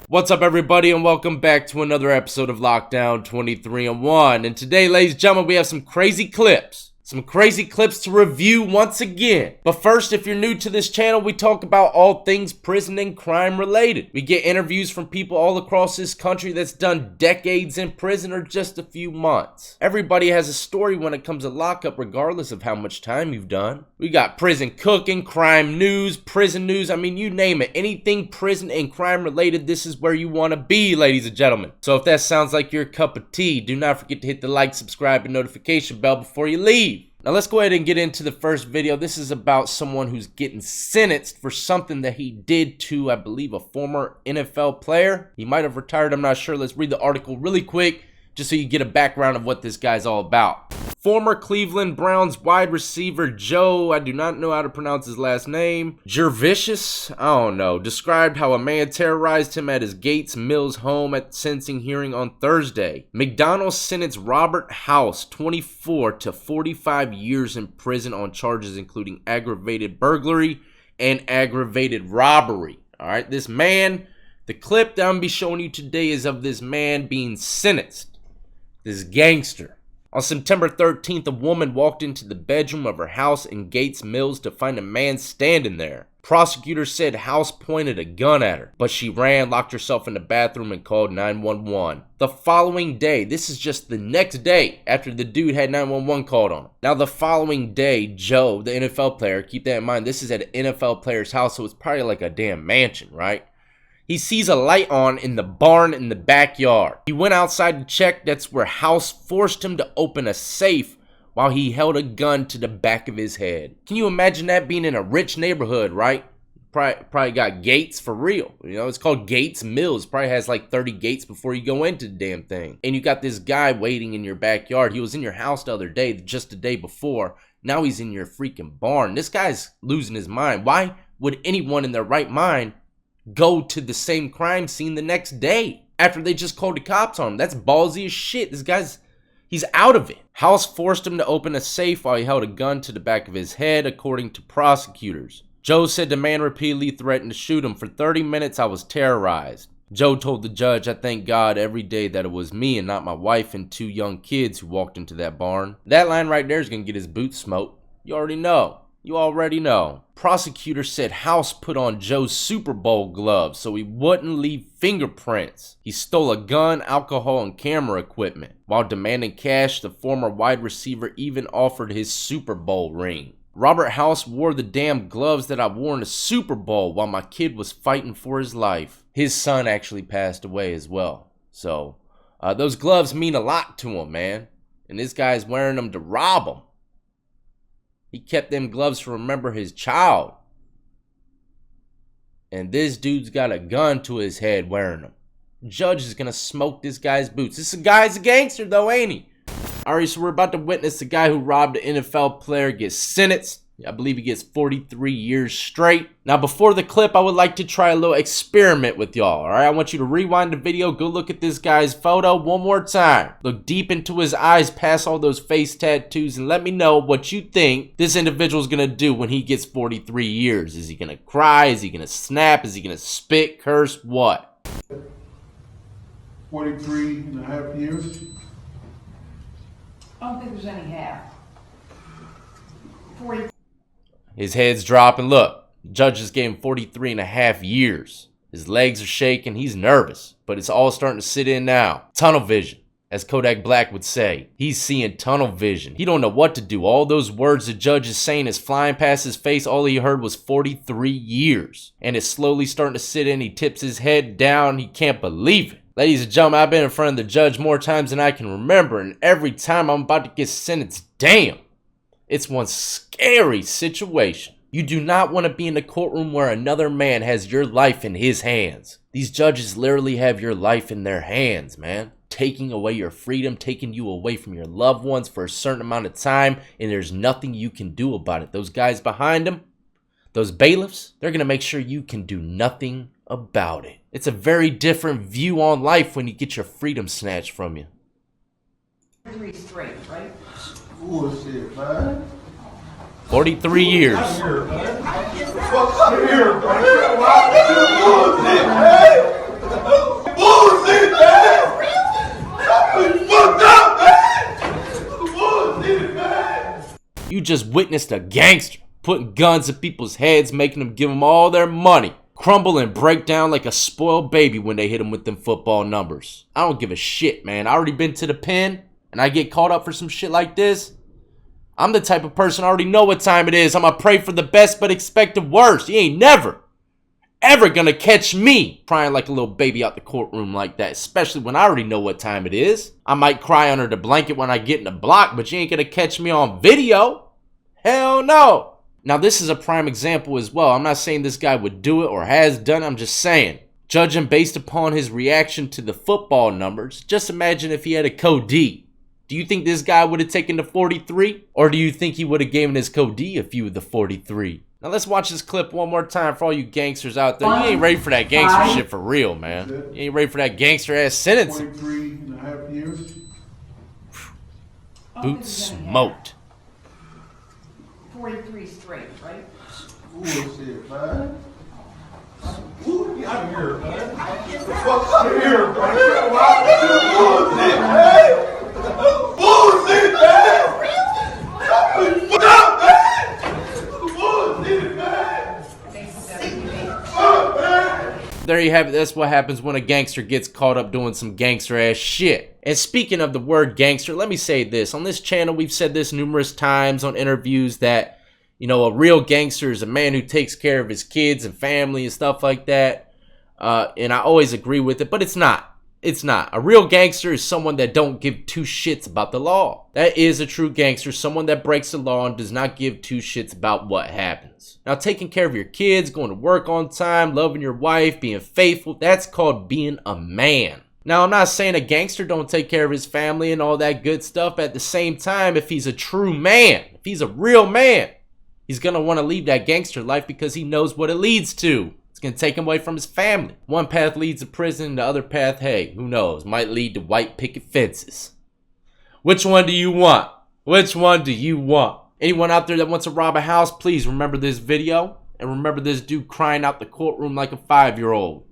What's up, everybody, and welcome back to another episode of Lockdown 23-1. And today, ladies and gentlemen, we have some crazy clips. Some crazy clips to review once again. But first, if you're new to this channel, we talk about all things prison and crime related. We get interviews from people all across this country that's done decades in prison or just a few months. Everybody has a story when it comes to lockup, regardless of how much time you've done. We got prison cooking, crime news, prison news. I mean, you name it. Anything prison and crime related, this is where you want to be, ladies and gentlemen. So if that sounds like your cup of tea, do not forget to hit the like, subscribe, and notification bell before you leave. Now let's go ahead and get into the first video. This is about someone who's getting sentenced for something that he did to, I believe, a former NFL player. He might have retired, I'm not sure. Let's read the article really quick just so you get a background of what this guy's all about. Former Cleveland Browns wide receiver Joe, I do not know how to pronounce his last name, Jervicius, I don't know, described how a man terrorized him at his Gates Mills home at sentencing hearing on Thursday. McDonald's sentenced Robert House, 24, to 45 years in prison on charges including aggravated burglary and aggravated robbery. All right, this man, the clip that I'm going to be showing you today is of this man being sentenced, this gangster. On September 13th, a woman walked into the bedroom of her house in Gates Mills to find a man standing there. Prosecutors said House pointed a gun at her, but she ran, locked herself in the bathroom, and called 911. The following day, this is just the next day after the dude had 911 called on him. Now, the following day, Joe, the NFL player, keep that in mind, this is at an NFL player's house, so it's probably like a damn mansion, right? He sees a light on in the barn in the backyard. He went outside to check. That's where House forced him to open a safe while he held a gun to the back of his head. Can you imagine that being in a rich neighborhood, right? Probably got gates for real. You know, it's called Gates Mills. Probably has like 30 gates before you go into the damn thing. And you got this guy waiting in your backyard. He was in your house the other day, just the day before. Now he's in your freaking barn. This guy's losing his mind. Why would anyone in their right mind go to the same crime scene the next day after they just called the cops on him? That's ballsy as shit. This guy's, he's out of it. House forced him to open a safe while he held a gun to the back of his head, according to prosecutors. Joe said the man repeatedly threatened to shoot him. For 30 minutes, I was terrorized. Joe told the judge, I thank God every day that it was me and not my wife and 2 young kids who walked into that barn. That line right there is going to get his boots smoked. You already know. You already know. Prosecutors said House put on Joe's Super Bowl gloves so he wouldn't leave fingerprints. He stole a gun, alcohol, and camera equipment. While demanding cash, the former wide receiver even offered his Super Bowl ring. Robert House wore the damn gloves that I wore in the Super Bowl while my kid was fighting for his life. His son actually passed away as well. So, those gloves mean a lot to him, man. And this guy's wearing them to rob him. He kept them gloves to remember his child. And this dude's got a gun to his head wearing them. Judge is going to smoke this guy's boots. This guy's a gangster though, ain't he? Alright, so we're about to witness the guy who robbed an NFL player get sentenced. I believe he gets 43 years straight. Now, before the clip, I would like to try a little experiment with y'all, alright? I want you to rewind the video, go look at this guy's photo one more time. Look deep into his eyes, past all those face tattoos, and let me know what you think this individual's gonna do when he gets 43 years. Is he gonna cry? Is he gonna snap? Is he gonna spit, curse, what? 43 and a half years. I don't think there's any half. 40. His head's dropping. Look, the judge just gave him 43 and a half years. His legs are shaking. He's nervous, but it's all starting to sit in now. Tunnel vision, as Kodak Black would say. He's seeing tunnel vision. He don't know what to do. All those words the judge is saying is flying past his face. All he heard was 43 years. And it's slowly starting to sit in. He tips his head down. He can't believe it. Ladies and gentlemen, I've been in front of the judge more times than I can remember, and every time I'm about to get sentenced, damn, it's one scary situation. You do not want to be in a courtroom where another man has your life in his hands. These judges literally have your life in their hands, man. Taking away your freedom, taking you away from your loved ones for a certain amount of time, and there's nothing you can do about it. Those guys behind them, those bailiffs, they're going to make sure you can do nothing about it. It's a very different view on life when you get your freedom snatched from you. 3 straight, right? Bullshit, man. 43 years. Fuck out of here, man. Bullshit, man. just witnessed a gangster putting guns in people's heads, making them give them all their money, crumble and break down like a spoiled baby when they hit him with them football numbers. I don't give a shit, man. I already been to the pen, and I get caught up for some shit like this. I'm the type of person I already know what time it is. I'ma pray for the best but expect the worst. You ain't never, ever gonna catch me crying like a little baby out the courtroom like that, especially when I already know what time it is. I might cry under the blanket when I get in the block, but you ain't gonna catch me on video. Hell no. Now this is a prime example as well. I'm not saying this guy would do it or has done it. I'm just saying, judging based upon his reaction to the football numbers, just imagine if he had a code D. Do you think this guy would have taken the 43? Or do you think he would have given his code D a few of the 43? Now let's watch this clip one more time for all you gangsters out there. You ain't ready for that gangster shit for real, man. You ain't ready for that gangster ass sentencing. 23.5 years. Boots smoked. 43 straight, right? Bullshit, man. Ooh, get out of here, man. Fuck out of here, man. Bullshit, man. Bullshit, man. What up, man? Bullshit, man. Fuck, man. There you have it. That's what happens when a gangster gets caught up doing some gangster ass shit. And speaking of the word gangster, let me say this. On this channel, we've said this numerous times on interviews that, you know, a real gangster is a man who takes care of his kids and family and stuff like that. And I always agree with it, but it's not. It's not. A real gangster is someone that don't give two shits about the law. That is a true gangster, someone that breaks the law and does not give two shits about what happens. Now, taking care of your kids, going to work on time, loving your wife, being faithful, that's called being a man. Now, I'm not saying a gangster don't take care of his family and all that good stuff. At the same time, if he's a true man, if he's a real man, he's going to want to leave that gangster life because he knows what it leads to. It's going to take him away from his family. One path leads to prison, the other path, hey, who knows, might lead to white picket fences. Which one do you want? Which one do you want? Anyone out there that wants to rob a house, please remember this video. And remember this dude crying out the courtroom like a 5-year-old.